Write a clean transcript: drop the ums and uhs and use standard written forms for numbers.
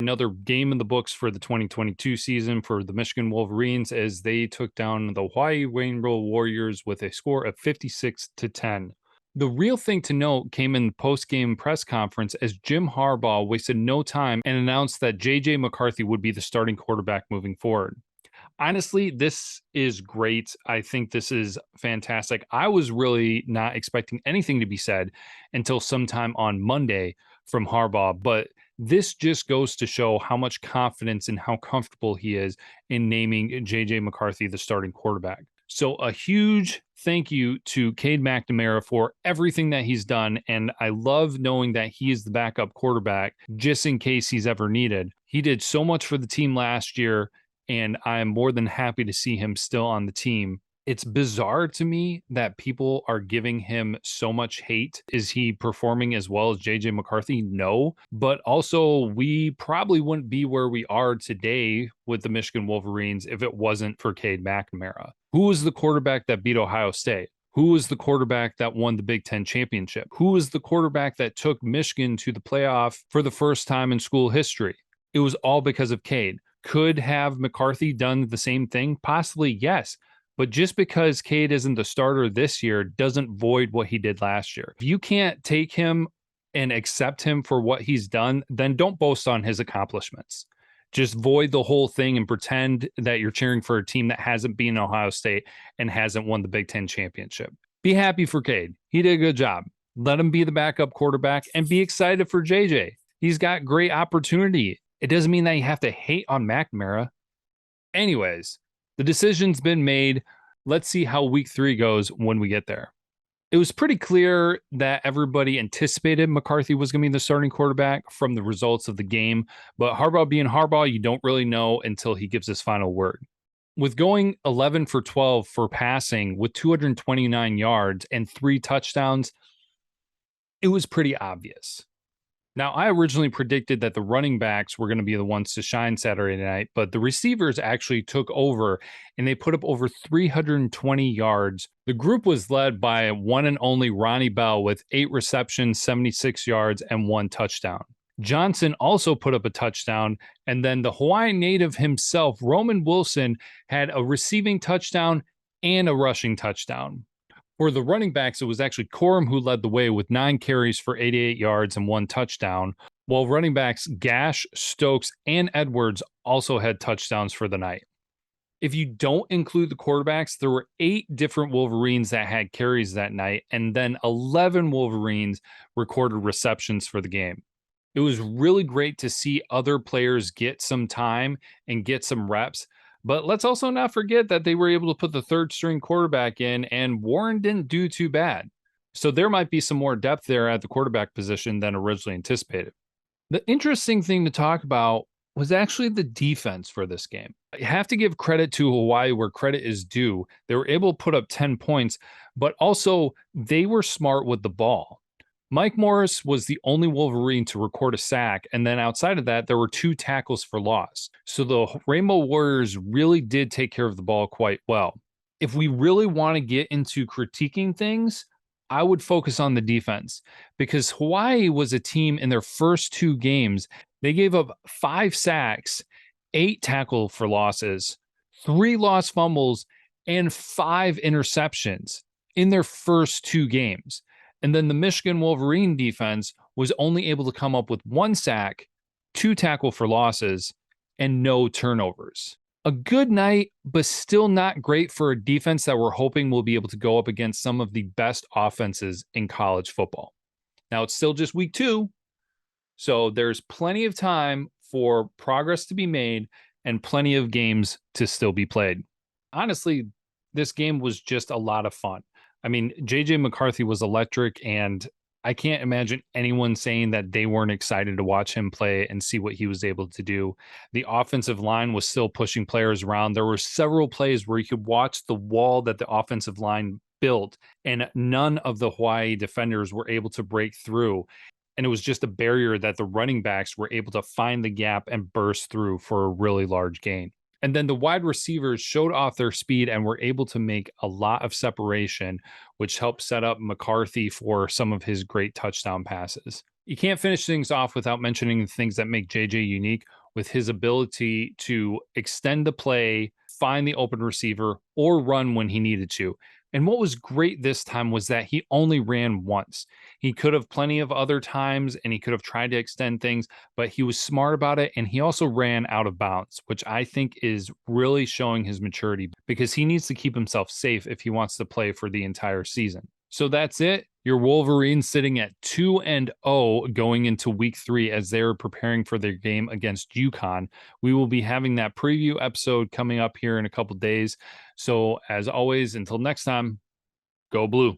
another game in the books for the 2022 season for the Michigan Wolverines as they took down the Hawaii Rainbow Warriors with a score of 56-10. The real thing to note came in the post-game press conference as Jim Harbaugh wasted no time and announced that J.J. McCarthy would be the starting quarterback moving forward. Honestly, this is great. I think this is fantastic. I was really not expecting anything to be said until sometime on Monday from Harbaugh, but this just goes to show how much confidence and how comfortable he is in naming J.J. McCarthy the starting quarterback. So a huge thank you to Cade McNamara for everything that he's done. And I love knowing that he is the backup quarterback just in case he's ever needed. He did so much for the team last year, and I am more than happy to see him still on the team. It's bizarre to me that people are giving him so much hate. Is he performing as well as JJ McCarthy? No, but also we probably wouldn't be where we are today with the Michigan Wolverines if it wasn't for Cade McNamara. Who was the quarterback that beat Ohio State? Who was the quarterback that won the Big Ten championship? Who was the quarterback that took Michigan to the playoff for the first time in school history? It was all because of Cade. Could have McCarthy done the same thing? Possibly, yes. But just because Cade isn't the starter this year doesn't void what he did last year. If you can't take him and accept him for what he's done, then don't boast on his accomplishments. Just void the whole thing and pretend that you're cheering for a team that hasn't been Ohio State and hasn't won the Big Ten championship. Be happy for Cade. He did a good job. Let him be the backup quarterback and be excited for JJ. He's got great opportunity. It doesn't mean that you have to hate on McNamara. Anyways, the decision's been made. Let's see how week 3 goes when we get there. It was pretty clear that everybody anticipated McCarthy was going to be the starting quarterback from the results of the game, but Harbaugh being Harbaugh, you don't really know until he gives his final word. With going 11 for 12 for passing with 229 yards and 3 touchdowns, it was pretty obvious. Now, I originally predicted that the running backs were going to be the ones to shine Saturday night, but the receivers actually took over and they put up over 320 yards. The group was led by one and only Ronnie Bell with 8 receptions, 76 yards, and 1 touchdown. Johnson also put up a touchdown, and then the Hawaiian native himself, Roman Wilson, had a receiving touchdown and a rushing touchdown. For the running backs, it was actually Corum who led the way with 9 carries for 88 yards and 1 touchdown, while running backs Gash, Stokes, and Edwards also had touchdowns for the night. If you don't include the quarterbacks, there were 8 different Wolverines that had carries that night, and then 11 Wolverines recorded receptions for the game. It was really great to see other players get some time and get some reps. But let's also not forget that they were able to put the 3rd string quarterback in, and Warren didn't do too bad. So there might be some more depth there at the quarterback position than originally anticipated. The interesting thing to talk about was actually the defense for this game. You have to give credit to Hawaii where credit is due. They were able to put up 10 points, but also they were smart with the ball. Mike Morris was the only Wolverine to record a sack, and then outside of that, there were 2 tackles for loss. So the Rainbow Warriors really did take care of the ball quite well. If we really want to get into critiquing things, I would focus on the defense because Hawaii was a team in their first 2 games. They gave up 5 sacks, 8 tackle for losses, 3 lost fumbles, and 5 interceptions in their first 2 games. And then the Michigan Wolverine defense was only able to come up with 1 sack, 2 tackle for losses, and no turnovers. A good night, but still not great for a defense that we're hoping will be able to go up against some of the best offenses in college football. Now, it's still just week 2, so there's plenty of time for progress to be made and plenty of games to still be played. Honestly, this game was just a lot of fun. I mean, J.J. McCarthy was electric, and I can't imagine anyone saying that they weren't excited to watch him play and see what he was able to do. The offensive line was still pushing players around. There were several plays where you could watch the wall that the offensive line built, and none of the Hawaii defenders were able to break through. And it was just a barrier that the running backs were able to find the gap and burst through for a really large gain. And then the wide receivers showed off their speed and were able to make a lot of separation, which helped set up McCarthy for some of his great touchdown passes. You can't finish things off without mentioning the things that make JJ unique. with his ability to extend the play, find the open receiver, or run when he needed to. And what was great this time was that he only ran once. He could have plenty of other times and he could have tried to extend things, but he was smart about it. And he also ran out of bounds, which I think is really showing his maturity because he needs to keep himself safe if he wants to play for the entire season. So that's it. Your Wolverines sitting at 2-0 going into week 3 as they're preparing for their game against UConn. We will be having that preview episode coming up here in a couple days. So as always, until next time, go blue.